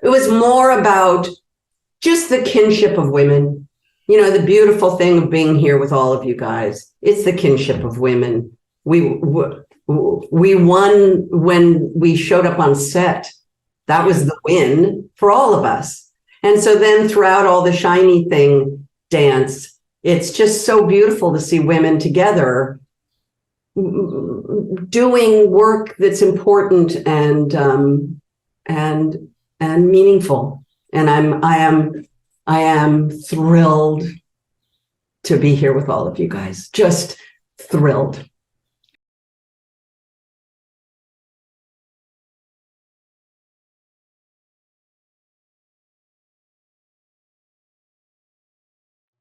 It was more about just the kinship of women. You know, the beautiful thing of being here with all of you guys. It's the kinship of women. We won when we showed up on set. That was the win for all of us. And so then throughout all the shiny thing dance, it's just so beautiful to see women together doing work that's important and meaningful. And I am thrilled to be here with all of you guys. Just thrilled.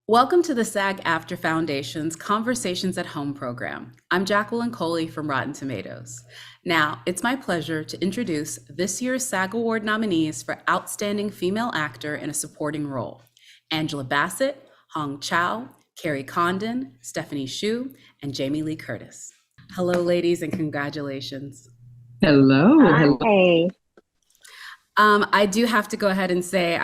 Welcome to the SAG-AFTRA Foundation's Conversations at Home program. I'm Jacqueline Coley from Rotten Tomatoes. Now, it's my pleasure to introduce this year's SAG Award nominees for Outstanding Female Actor in a Supporting Role: Angela Bassett, Hong Chau, Kerry Condon, Stephanie Hsu, and Jamie Lee Curtis. Hello, ladies, and congratulations. Hello. Hi. I do have to go ahead and say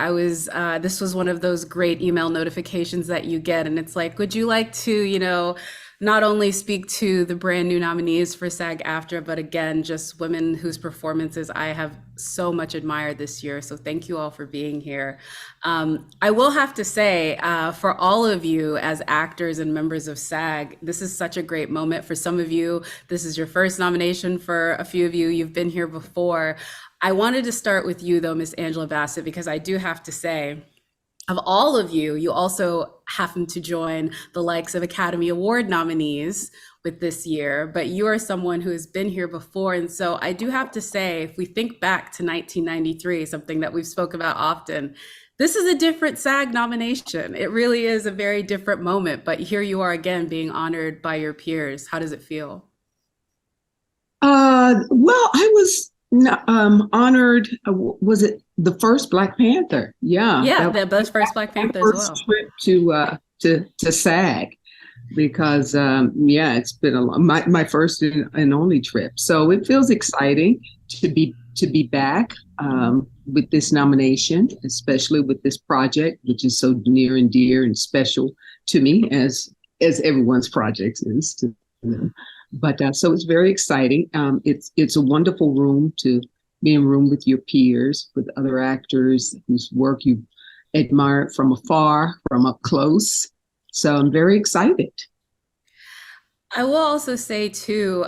this was one of those great email notifications that you get, and it's like, would you like to, not only speak to the brand new nominees for SAG-AFTRA, but again, just women whose performances I have so much admired this year. So thank you all for being here. I will have to say, for all of you as actors and members of SAG, this is such a great moment. For some of you, this is your first nomination. For a few of you, you've been here before. I wanted to start with you though, Miss Angela Bassett, because I do have to say, of all of you, you also happen to join the likes of Academy Award nominees with this year, but you are someone who has been here before. And so I do have to say, if we think back to 1993, something that we've spoke about often, this is a different SAG nomination. It really is a very different moment, but here you are again being honored by your peers. How does it feel? Well, I was honored. Was it the first Black Panther? Yeah, the first Black Panther as well. Trip to SAG, because it's been my first and only trip. So it feels exciting to be back with this nomination, especially with this project, which is so near and dear and special to me, as everyone's project is to them. But so it's very exciting. It's a wonderful room to be in room with your peers, with other actors whose work you admire from afar, from up close. So I'm very excited. I will also say too,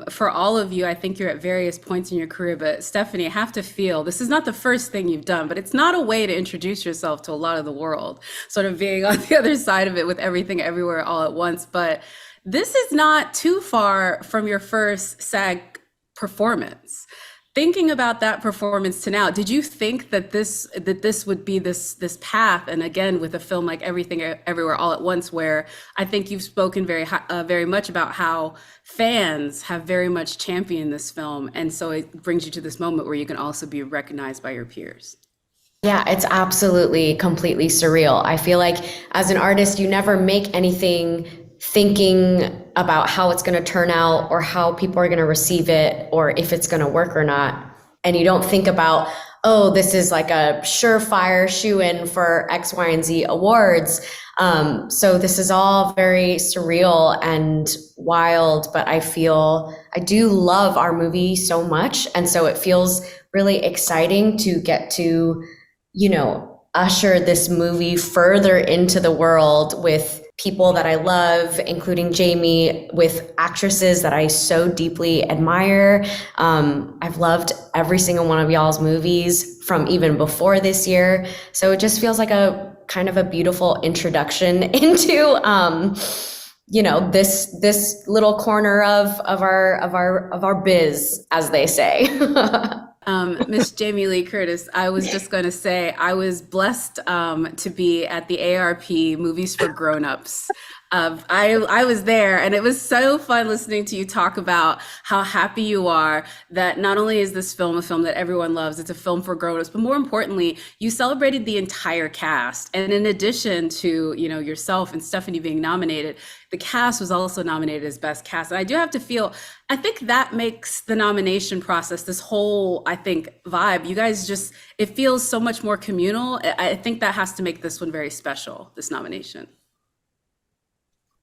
for all of you, I think you're at various points in your career, but Stephanie, I have to feel this is not the first thing you've done, but it's not a way to introduce yourself to a lot of the world, sort of being on the other side of it with everything everywhere all at once. But this is not too far from your first SAG performance. Thinking about that performance to now, did you think that this would be this path? And again, with a film like Everything Everywhere All at Once, where I think you've spoken very much about how fans have very much championed this film, and so it brings you to this moment where you can also be recognized by your peers. Yeah, it's absolutely completely surreal. I feel like as an artist, you never make anything thinking about how it's going to turn out or how people are going to receive it or if it's going to work or not. And you don't think about, oh, this is like a surefire shoe-in for X, Y, and Z awards. So this is all very surreal and wild, but I do love our movie so much. And so it feels really exciting to get to, usher this movie further into the world with people that I love, including Jamie, with actresses that I so deeply admire. I've loved every single one of y'all's movies from even before this year. So it just feels like a kind of a beautiful introduction into, this little corner of our biz, as they say. Miss Jamie Lee Curtis, I was just going to say I was blessed to be at the AARP Movies for Grown-Ups I was there, and it was so fun listening to you talk about how happy you are that not only is this film a film that everyone loves, it's a film for grown-ups, but more importantly, you celebrated the entire cast. And in addition to, you know, yourself and Stephanie being nominated, the cast was also nominated as best cast. And I do have to feel, I think that makes the nomination process, this whole, I think, vibe, you guys just, it feels so much more communal. I think that has to make this one very special, this nomination.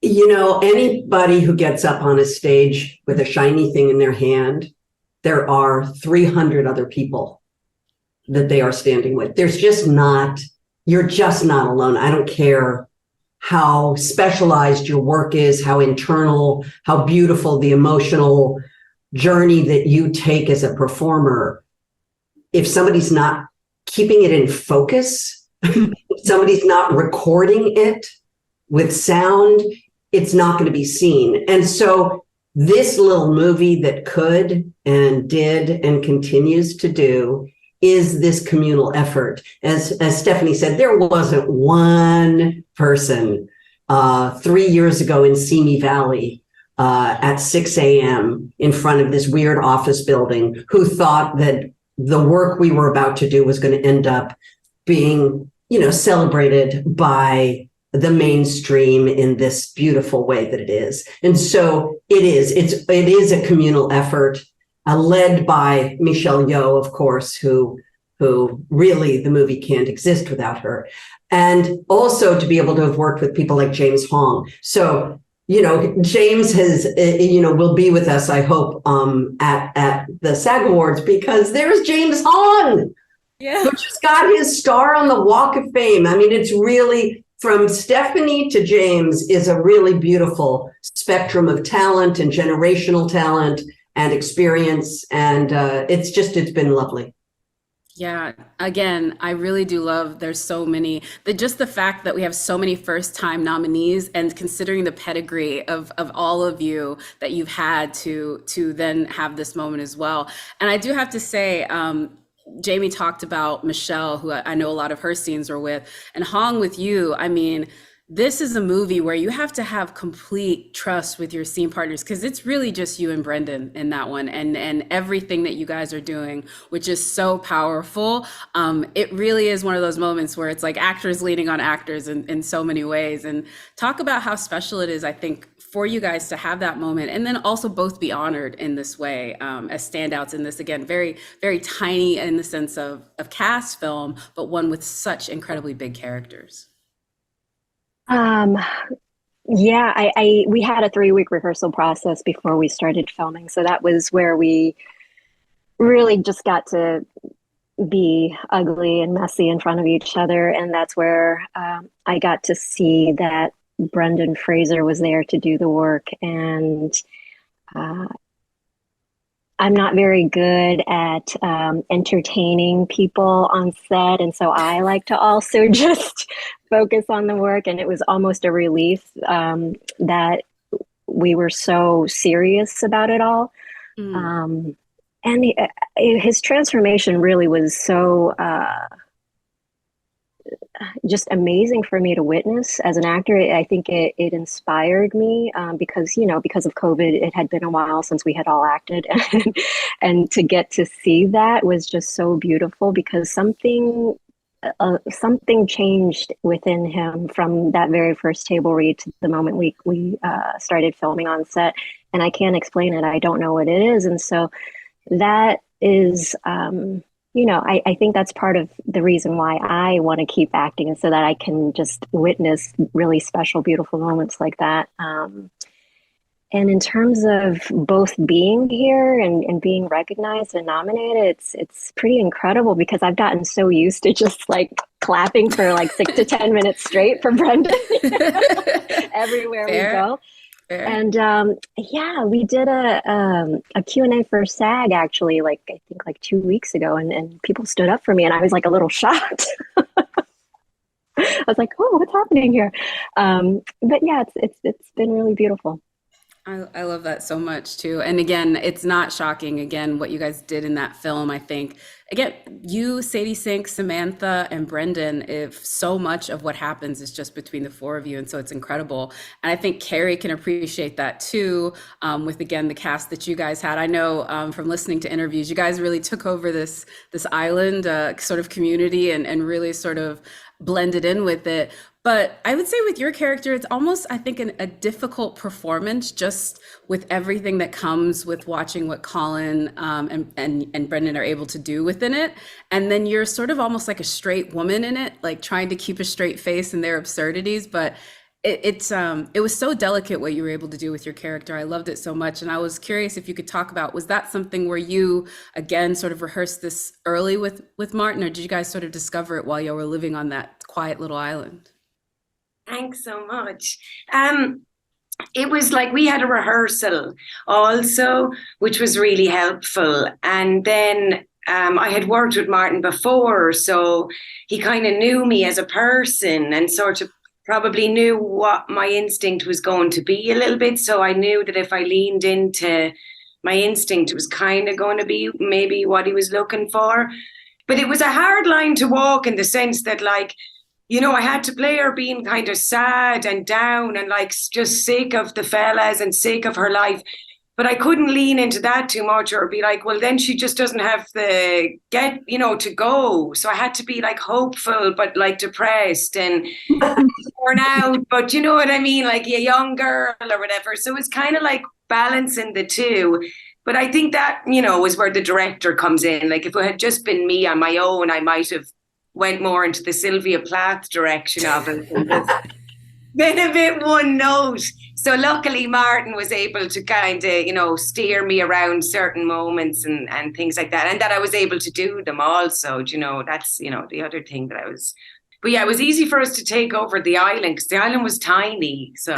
You know, anybody who gets up on a stage with a shiny thing in their hand, there are 300 other people that they are standing with. There's just not, you're just not alone. I don't care how specialized your work is, how internal, how beautiful the emotional journey that you take as a performer. If somebody's not keeping it in focus, if somebody's not recording it with sound, it's not going to be seen. And so this little movie that could and did and continues to do is this communal effort. As Stephanie said, there wasn't one person 3 years ago in Simi Valley at 6 a.m. in front of this weird office building who thought that the work we were about to do was going to end up being, you know, celebrated by the mainstream in this beautiful way that it is. And so it is a communal effort led by Michelle Yeoh, of course, who really the movie can't exist without her. And also to be able to have worked with people like James Hong. So, you know, James has, you know, will be with us, I hope, at the SAG Awards, because there's James Hong, who just got his star on the Walk of Fame. I mean, it's really, from Stephanie to James is a really beautiful spectrum of talent and generational talent and experience. And it's been lovely. Yeah, again, I really do love, there's so many, just the fact that we have so many first time nominees, and considering the pedigree of all of you that you've had to then have this moment as well. And I do have to say, Jamie talked about Michelle, who I know a lot of her scenes are with, and Hong with you. I mean, this is a movie where you have to have complete trust with your scene partners, because it's really just you and Brendan in that one, and everything that you guys are doing, which is so powerful. It really is one of those moments where it's like actors leaning on actors in so many ways. And talk about how special it is, I think, for you guys to have that moment, and then also both be honored in this way as standouts in this, again, very, very tiny in the sense of cast film, but one with such incredibly big characters. Yeah, we had a 3-week rehearsal process before we started filming. So that was where we really just got to be ugly and messy in front of each other. And that's where I got to see that Brendan Fraser was there to do the work. And I'm not very good at entertaining people on set. And so I like to also just focus on the work. And it was almost a relief that we were so serious about it all. And his transformation really was so just amazing for me to witness as an actor. I think it inspired me because, you know, because of COVID, it had been a while since we had all acted, and to get to see that was just so beautiful, because something changed within him from that very first table read to the moment we started filming on set, and I can't explain it. I don't know what it is, and so that is. You know, I think that's part of the reason why I want to keep acting, is so that I can just witness really special, beautiful moments like that. And in terms of both being here and being recognized and nominated, it's pretty incredible, because I've gotten so used to just like clapping for like 6 to 10 minutes straight for Brendan everywhere we go. Fair. And yeah, we did a Q&A for SAG, actually, like I think like 2 weeks ago, and people stood up for me, and I was like a little shocked. I was like, oh, what's happening here? But yeah, it's been really beautiful. I love that so much too. And again, it's not shocking, again, what you guys did in that film. I think, again, you, Sadie Sink, Samantha, and Brendan, if so much of what happens is just between the four of you. And so it's incredible. And I think Kerry can appreciate that too, with, again, the cast that you guys had. I know from listening to interviews, you guys really took over this island sort of community and really sort of blended in with it. But I would say with your character, it's almost, I think, a difficult performance, just with everything that comes with watching what Colin and Brendan are able to do within it. And then you're sort of almost like a straight woman in it, like trying to keep a straight face in their absurdities. But it was so delicate what you were able to do with your character. I loved it so much. And I was curious if you could talk about, was that something where you, again, sort of rehearsed this early with Martin, or did you guys sort of discover it while you were living on that quiet little island? Thanks so much. It was like we had a rehearsal also, which was really helpful. And then I had worked with Martin before, so he kind of knew me as a person and sort of probably knew what my instinct was going to be a little bit. So I knew that if I leaned into my instinct, it was kind of going to be maybe what he was looking for. But it was a hard line to walk in the sense that, like, you know, I had to play her being kind of sad and down and like just sick of the fellas and sick of her life. But I couldn't lean into that too much or be like, well, then she just doesn't have the to go. So I had to be like hopeful, but like depressed and worn out. But you know what I mean? Like a young girl or whatever. So it's kind of like balancing the two. But I think that, is where the director comes in. Like if it had just been me on my own, I might have went more into the Sylvia Plath direction of it. Been a bit one note. So luckily Martin was able to kind of, steer me around certain moments and things like that. And that I was able to do them also, that's, the other thing that I was. But yeah, it was easy for us to take over the island because the island was tiny. So.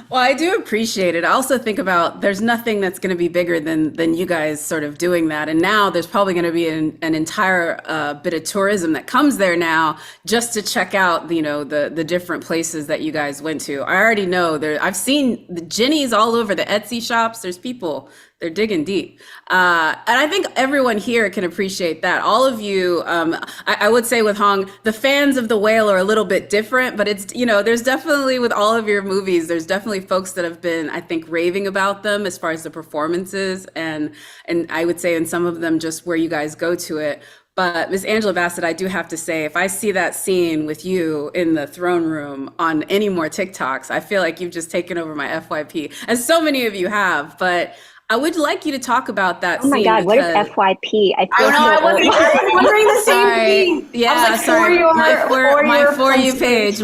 Well, I do appreciate it. I also think about there's nothing that's going to be bigger than you guys sort of doing that. And now there's probably going to be an entire bit of tourism that comes there now just to check out, the different places that you guys went to. I already know I've seen the Ginnies all over the Etsy shops. There's people. They're digging deep. And I think everyone here can appreciate that. All of you, I would say with Hong, the fans of The Whale are a little bit different, but it's, there's definitely with all of your movies, there's definitely folks that have been, I think, raving about them as far as the performances. And I would say in some of them, just where you guys go to it. But Miss Angela Bassett, I do have to say, if I see that scene with you in the throne room on any more TikToks, I feel like you've just taken over my FYP, as so many of you have. But I would like you to talk about that scene. Oh my God, what is FYP? I feel I was wondering the same thing. Yeah, I was like, sorry. My For You page.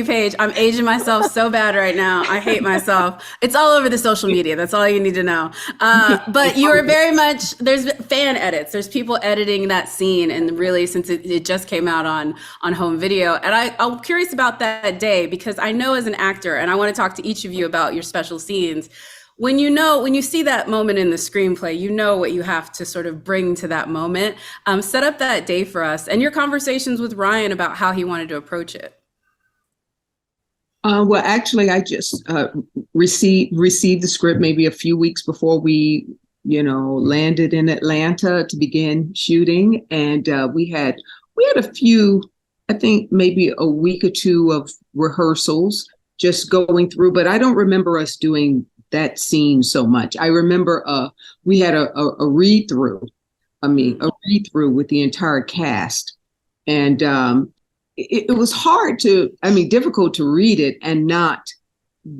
page. I'm aging myself so bad right now. I hate myself. It's all over the social media. That's all you need to know. But you are very much, there's fan edits. There's people editing that scene. And really, since it just came out on home video. And I'm curious about that day, because I know as an actor, and I want to talk to each of you about your special scenes, when you see that moment in the screenplay, you know what you have to sort of bring to that moment. Set up that day for us and your conversations with Ryan about how he wanted to approach it. Well, actually, I just received the script maybe a few weeks before we, landed in Atlanta to begin shooting, and we had a few, I think maybe a week or two of rehearsals just going through, but I don't remember us doing that scene so much. I remember we had a read through with the entire cast, and it was difficult to read it and not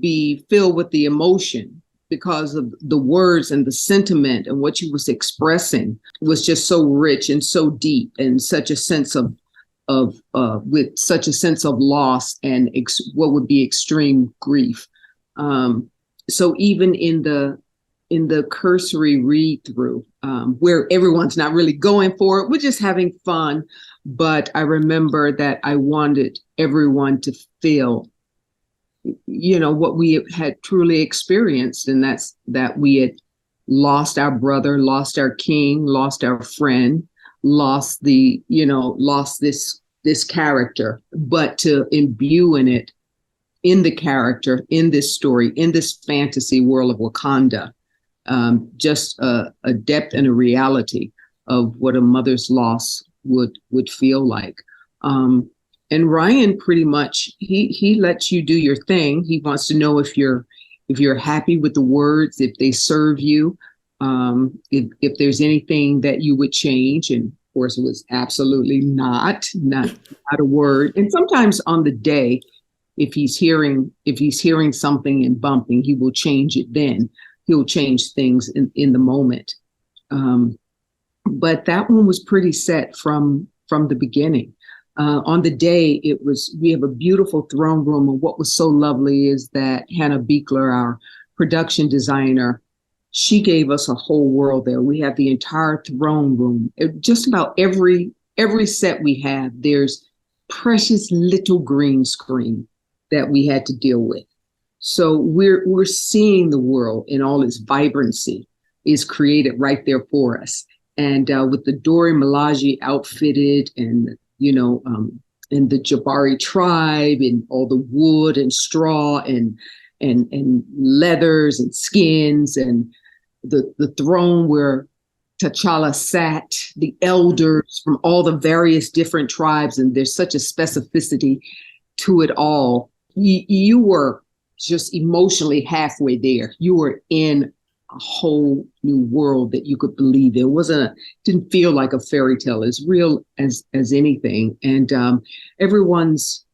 be filled with the emotion, because of the words and the sentiment, and what you was expressing was just so rich and so deep, and such a sense of with such a sense of loss and what would be extreme grief. So even in the cursory read through, where everyone's not really going for it, we're just having fun. But I remember that I wanted everyone to feel, what we had truly experienced. And that's that we had lost our brother, lost our king, lost our friend, lost this character, but to imbue in it in the character, in this story, in this fantasy world of Wakanda, just a depth and a reality of what a mother's loss would feel like. And Ryan pretty much, he lets you do your thing. He wants to know if you're happy with the words, if they serve you, if there's anything that you would change. And of course, it was absolutely not a word. And sometimes on the day, if he's hearing something and bumping, he will change it then. He'll change things in the moment. But that one was pretty set from the beginning. On the day, we have a beautiful throne room. And what was so lovely is that Hannah Beekler, our production designer, she gave us a whole world there. We have the entire throne room. Just about every set we have, there's precious little green screen that we had to deal with. So we're seeing the world in all its vibrancy is created right there for us. And with the Dori Milaje outfitted and and the Jabari tribe and all the wood and straw and leathers and skins and the throne where T'Challa sat, the elders from all the various different tribes, and there's such a specificity to it all. You were just emotionally halfway there. You were in a whole new world that you could believe in. Didn't feel like a fairy tale, as real as anything. And everyone's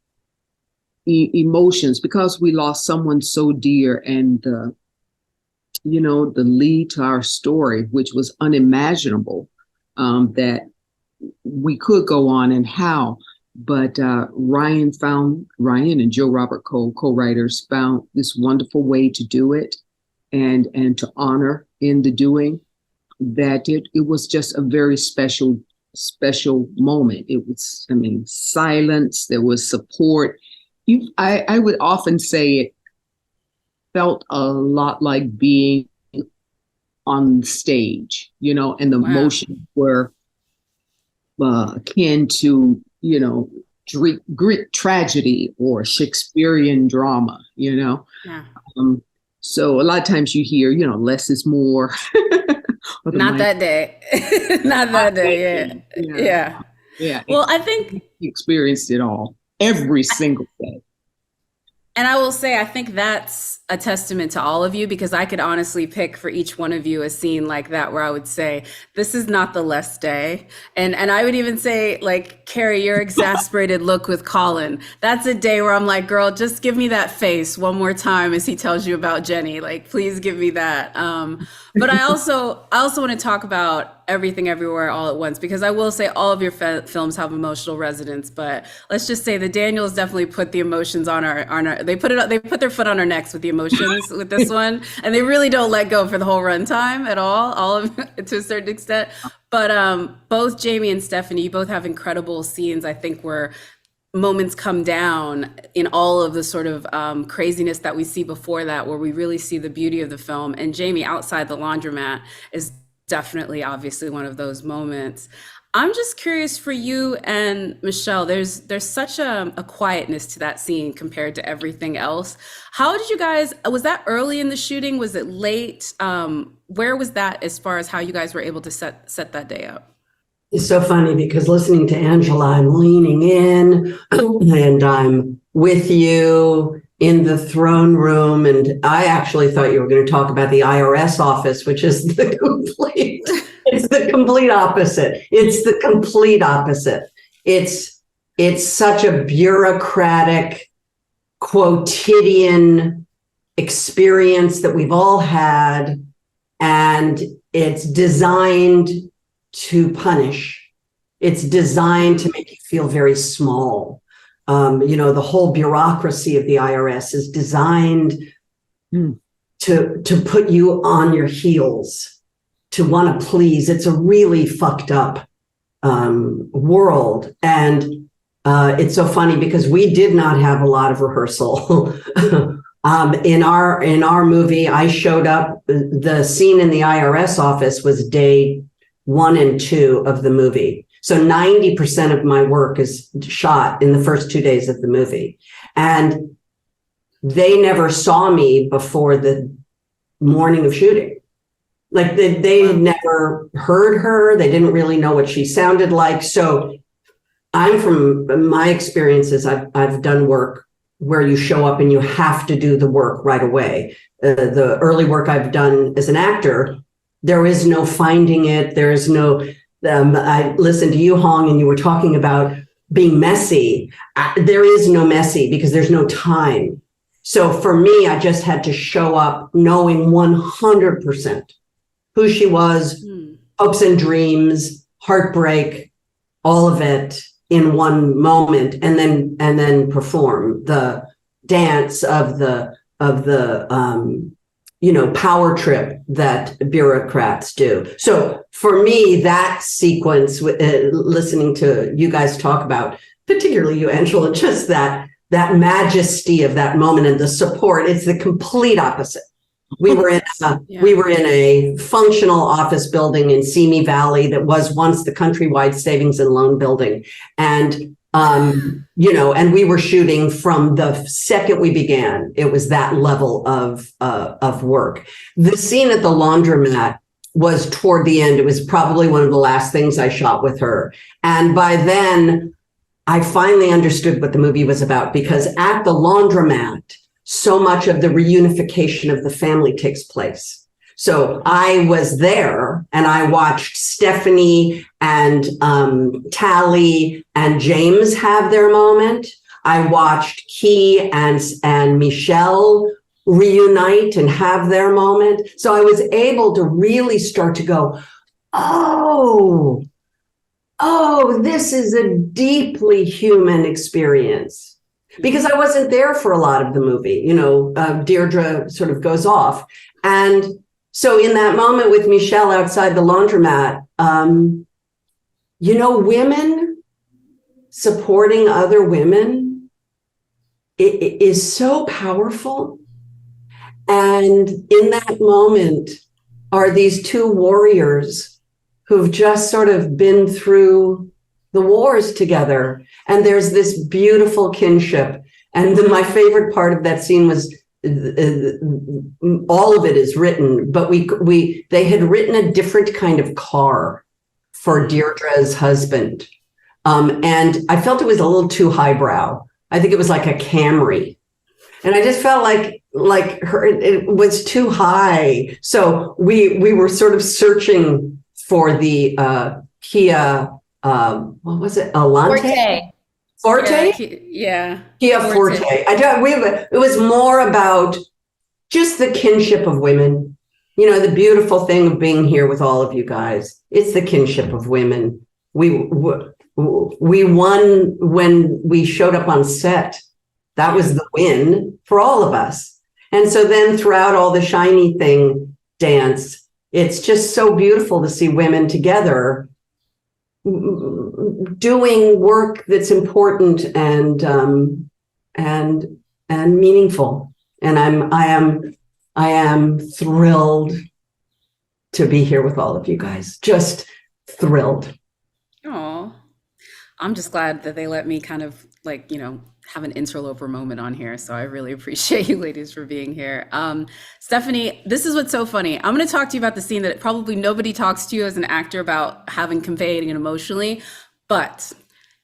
emotions, because we lost someone so dear, and the lead to our story, which was unimaginable, that we could go on and how. But Ryan and Joe Robert Cole, co-writers, found this wonderful way to do it. And to honor in the doing, that it was just a very special moment. It was, silence, there was support. I would often say it felt a lot like being on stage, and the emotions were akin to, Greek tragedy or Shakespearean drama, Yeah. So a lot of times you hear, less is more. Not that day. Not that day. Yeah. Well, I think you experienced it all, every single day. And I will say, I think that's a testament to all of you, because I could honestly pick for each one of you a scene like that where I would say, this is not the less day. And I would even say, like, Kerry, your exasperated look with Colin, that's a day where I'm like, girl, just give me that face one more time as he tells you about Jenny. Like, please give me that. But I also want to talk about Everything Everywhere All at Once, because I will say all of your films have emotional resonance, but let's just say the Daniels definitely put the emotions on our they put their foot on our necks with the emotions with this one, and they really don't let go for the whole runtime at all of to a certain extent. But both Jamie and Stephanie, you both have incredible scenes, I think, where moments come down in all of the sort of craziness that we see before that, where we really see the beauty of the film. And Jamie, outside the laundromat, is definitely obviously one of those moments. I'm just curious for you and Michelle, there's such a quietness to that scene compared to everything else. How did you guys, was that early in the shooting? Was it late? Where was that as far as how you guys were able to set that day up? It's so funny because listening to Angela, I'm leaning in and I'm with you in the throne room. And I actually thought you were going to talk about the IRS office, which is the complete opposite. It's the complete opposite. It's such a bureaucratic, quotidian experience that we've all had. And it's designed to punish. It's designed to make you feel very small. The whole bureaucracy of the IRS is designed to put you on your heels, to want to please. It's a really fucked up world. And it's so funny because we did not have a lot of rehearsal. In our movie, I showed up, the scene in the IRS office was day 1 and 2 of the movie. So 90% of my work is shot in the first 2 days of the movie. And they never saw me before the morning of shooting. Like they had never heard her. They didn't really know what she sounded like. So I'm from my experiences. I've done work where you show up and you have to do the work right away. The early work I've done as an actor, there is no finding it. There is no, I listened to you, Hong, and you were talking about being messy. There is no messy because there's no time. So for me, I just had to show up knowing 100% who she was, hopes and dreams, heartbreak, all of it in one moment, and then perform the dance of the power trip that bureaucrats do. So for me, that sequence, listening to you guys talk about, particularly you, Angela, just that majesty of that moment and the support, it's the complete opposite. We were in a functional office building in Simi Valley that was once the Countrywide Savings and Loan Building. And, and we were shooting from the second we began. It was that level of work. The scene at the laundromat was toward the end. It was probably one of the last things I shot with her. And by then, I finally understood what the movie was about, because at the laundromat, so much of the reunification of the family takes place. So I was there and I watched Stephanie and Tally and James have their moment. I watched Key and Michelle reunite and have their moment. So I was able to really start to go, oh, this is a deeply human experience. Because I wasn't there for a lot of the movie, Deirdre sort of goes off. And so in that moment with Michelle outside the laundromat, women supporting other women, it is so powerful. And in that moment are these two warriors who've just sort of been through the wars together. And there's this beautiful kinship. And my favorite part of that scene was all of it is written, but they had written a different kind of car for Deirdre's husband. And I felt it was a little too highbrow. I think it was like a Camry. And I just felt like it was too high. So we were sort of searching for the Kia, what was it? Alante? Forte? Yeah. Kia Forte. It was more about just the kinship of women. The beautiful thing of being here with all of you guys. It's the kinship of women. We won when we showed up on set. That was the win for all of us. And so then throughout all the shiny thing dance, it's just so beautiful to see women together doing work that's important and meaningful. And I am thrilled to be here with all of you guys. Just thrilled. Oh, I'm just glad that they let me kind of have an interloper moment on here. So I really appreciate you ladies for being here. Stephanie, this is what's so funny. I'm going to talk to you about the scene that probably nobody talks to you as an actor about having conveyed it emotionally, but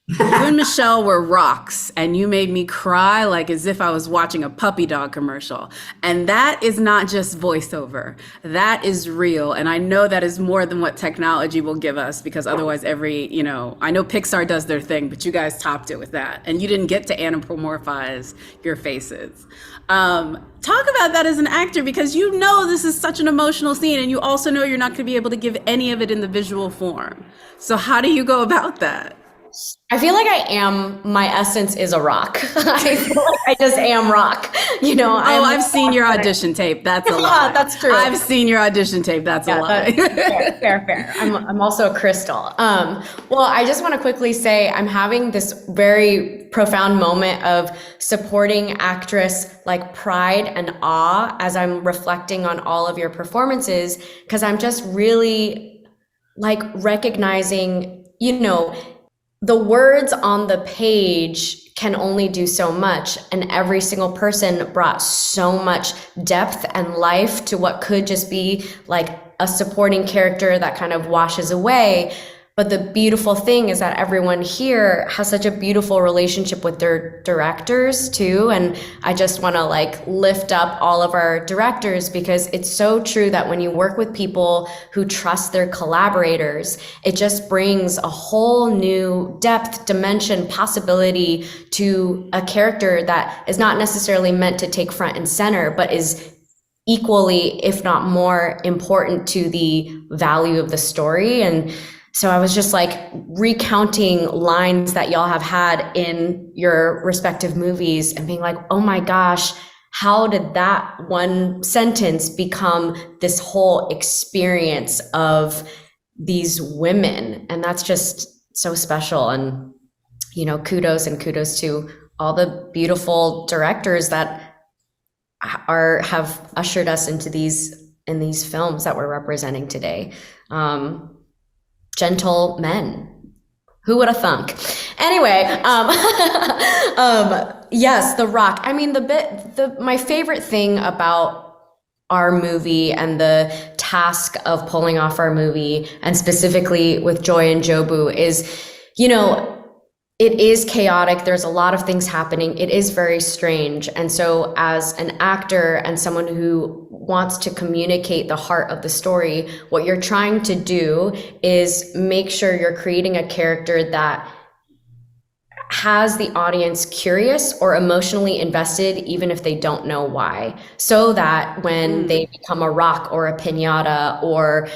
you and Michelle were rocks, and you made me cry like as if I was watching a puppy dog commercial. And that is not just voiceover. That is real. And I know that is more than what technology will give us, because otherwise I know Pixar does their thing, but you guys topped it with that. And you didn't get to anthropomorphize your faces. Talk about that as an actor, because this is such an emotional scene, and you also know you're not going to be able to give any of it in the visual form. So how do you go about that? I feel like my essence is a rock. I feel like I just am rock. I've seen your audition tape. That's a lie. That's true. I've seen your audition tape. That's a lie. Fair. I'm also a crystal. Well, I just want to quickly say I'm having this very profound moment of supporting actress like pride and awe as I'm reflecting on all of your performances, because I'm just really recognizing, the words on the page can only do so much, and every single person brought so much depth and life to what could just be like a supporting character that kind of washes away. But the beautiful thing is that everyone here has such a beautiful relationship with their directors too. And I just want to like lift up all of our directors, because it's so true that when you work with people who trust their collaborators, it just brings a whole new depth, dimension, possibility to a character that is not necessarily meant to take front and center, but is equally, if not more, important to the value of the story. And so I was just like recounting lines that y'all have had in your respective movies and being like, oh my gosh, how did that one sentence become this whole experience of these women? And that's just so special. And, you know, kudos to all the beautiful directors that have ushered us into these films that we're representing today. Gentle men. Who would have thunk? Anyway, yes, The Rock. I mean, my favorite thing about our movie and the task of pulling off our movie, and specifically with Joy and Jobu, is, you know, it is chaotic. There's a lot of things happening. It is very strange. And so as an actor and someone who wants to communicate the heart of the story, what you're trying to do is make sure you're creating a character that has the audience curious or emotionally invested, even if they don't know why, so that when they become a rock or a piñata or,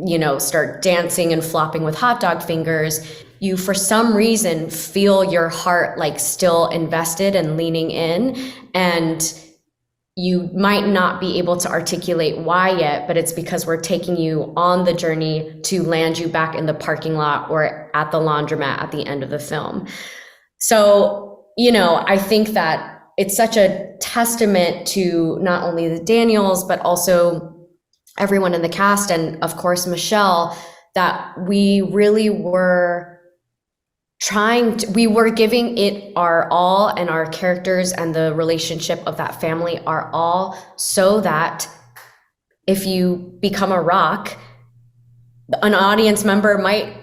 you know, start dancing and flopping with hot dog fingers, you for some reason feel your heart like still invested and leaning in. And you might not be able to articulate why yet, but it's because we're taking you on the journey to land you back in the parking lot or at the laundromat at the end of the film. So, you know, I think that it's such a testament to not only the Daniels, but also everyone in the cast, and of course, Michelle, that we really were we were giving it our all, and our characters and the relationship of that family our all, so that if you become a rock, an audience member might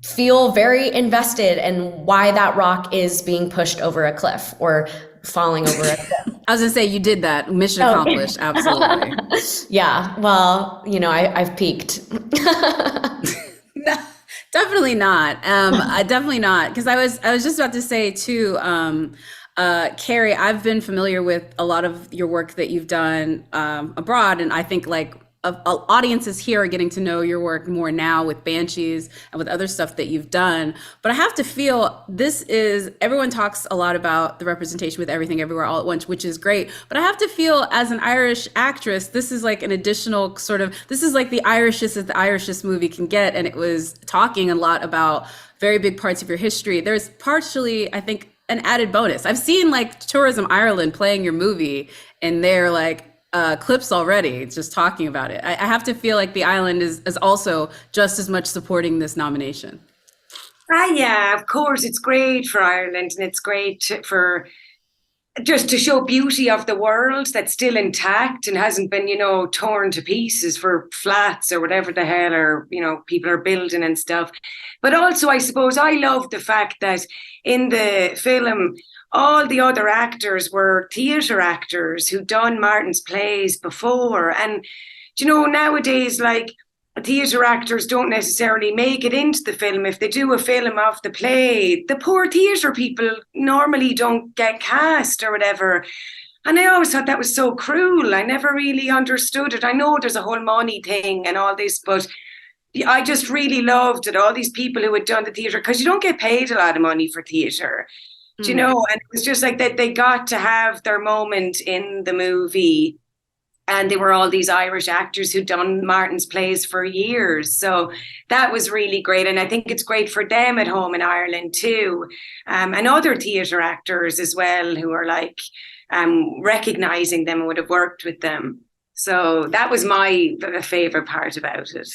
feel very invested in why that rock is being pushed over a cliff or falling over a cliff. I was gonna say, you did that. Mission accomplished. Absolutely. Yeah. Well, you know, I've peaked. Definitely not. Definitely not. Because I was just about to say too, Kerry, I've been familiar with a lot of your work that you've done abroad, and I think like audiences here are getting to know your work more now with Banshees and with other stuff that you've done. But I have to feel everyone talks a lot about the representation with Everything Everywhere All at Once, which is great. But I have to feel, as an Irish actress, this is like an additional this is like the Irishest as the Irishest movie can get. And it was talking a lot about very big parts of your history. There's partially, I think, an added bonus. I've seen like Tourism Ireland playing your movie, and they're like, clips already, just talking about it. I have to feel like the island is also just as much supporting this nomination. Yeah, of course, it's great for Ireland, and it's great for just to show beauty of the world that's still intact and hasn't been, you know, torn to pieces for flats or whatever the hell, or, you know, people are building and stuff. But also, I suppose I love the fact that in the film, all the other actors were theatre actors who'd done Martin's plays before. And, you know, nowadays, like, theatre actors don't necessarily make it into the film. If they do a film of the play, the poor theatre people normally don't get cast or whatever. And I always thought that was so cruel. I never really understood it. I know there's a whole money thing and all this, but I just really loved it, all these people who had done the theatre, because you don't get paid a lot of money for theatre. Do you know? And it was just like that they got to have their moment in the movie. And they were all these Irish actors who'd done Martin's plays for years. So that was really great. And I think it's great for them at home in Ireland too. And other theatre actors as well, who are like recognising them and would have worked with them. So that was my favourite part about it.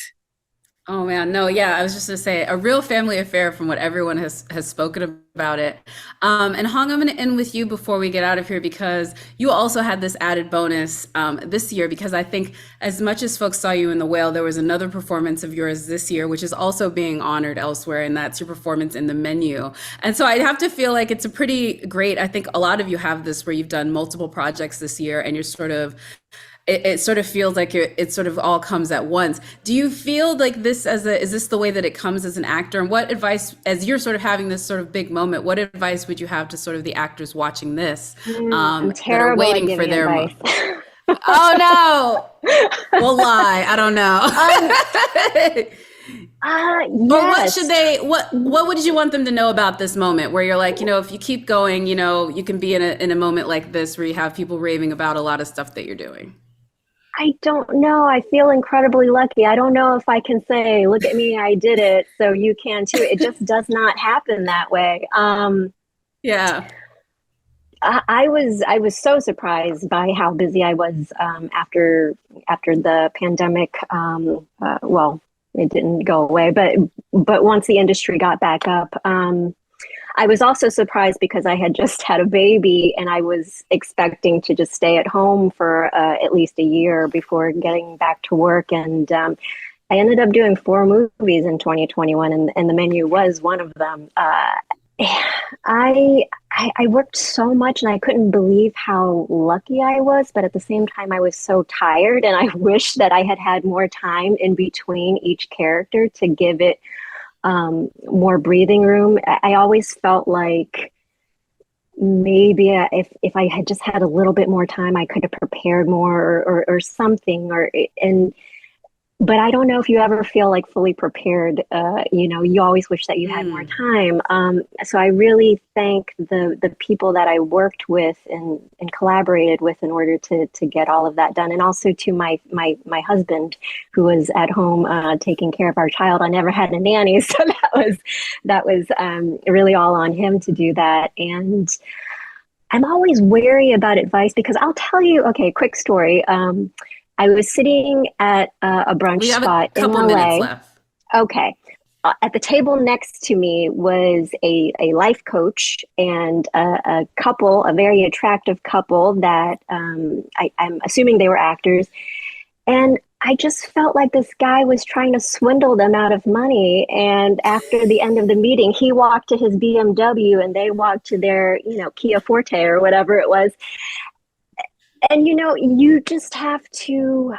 Oh man, no, yeah, I was just gonna say a real family affair from what everyone has spoken about it. And Hong, I'm gonna end with you before we get out of here because you also had this added bonus this year because I think as much as folks saw you in The Whale, there was another performance of yours this year, which is also being honored elsewhere, and that's your performance in The Menu. And so I have to feel like it's a pretty great, I think a lot of you have this where you've done multiple projects this year and you're sort of it sort of feels like it sort of all comes at once. Do you feel like this is this the way that it comes as an actor? And what advice, as you're sort of having this sort of big moment, what advice would you have to sort of the actors watching this I'm that are terrible at waiting for giving their advice. Oh no, we'll lie. I don't know. But what Yes. should they? What would you want them to know about this moment where you're like, if you keep going, you can be in a moment like this where you have people raving about a lot of stuff that you're doing. I don't know. I feel incredibly lucky. I don't know if I can say, look at me, I did it, so you can too. It just does not happen that way. Yeah. I was so surprised by how busy I was after the pandemic. Well, it didn't go away, but once the industry got back up, I was also surprised because I had just had a baby and I was expecting to just stay at home for at least a year before getting back to work. And I ended up doing 4 movies in 2021, and The Menu was one of them. I worked so much and I couldn't believe how lucky I was, but at the same time I was so tired and I wish that I had had more time in between each character to give it more breathing room. I always felt like maybe if I had just had a little bit more time, I could have prepared more or something. But I don't know if you ever feel like fully prepared. You always wish that you had more time. So I really thank the people that I worked with and collaborated with in order to get all of that done. And also to my husband, who was at home taking care of our child. I never had a nanny, so that was really all on him to do that. And I'm always wary about advice because I'll tell you, okay, quick story. I was sitting at a brunch spot in LA. Minutes left. Okay. At the table next to me was a life coach and a couple, a very attractive couple that I'm assuming they were actors. And I just felt like this guy was trying to swindle them out of money. And after the end of the meeting, he walked to his BMW and they walked to their, Kia Forte or whatever it was. And you just have to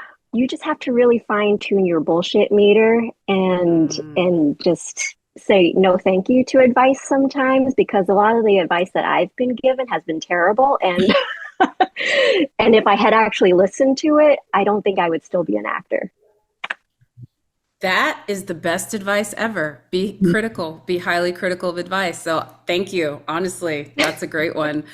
really fine tune your bullshit meter and just say no thank you to advice sometimes, because a lot of the advice that I've been given has been terrible, and and if I had actually listened to it, I don't think I would still be an actor. That is the best advice ever. Be critical, be highly critical of advice. So thank you. Honestly, that's a great one.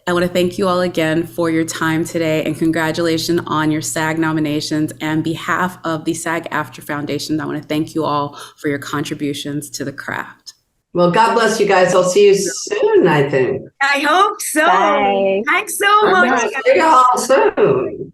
I want to thank you all again for your time today and congratulations on your SAG nominations. And on behalf of the SAG-AFTRA Foundation, I want to thank you all for your contributions to the craft. Well, God bless you guys. I'll see you soon, I think. I hope so. Bye. Thanks so much. See you all soon.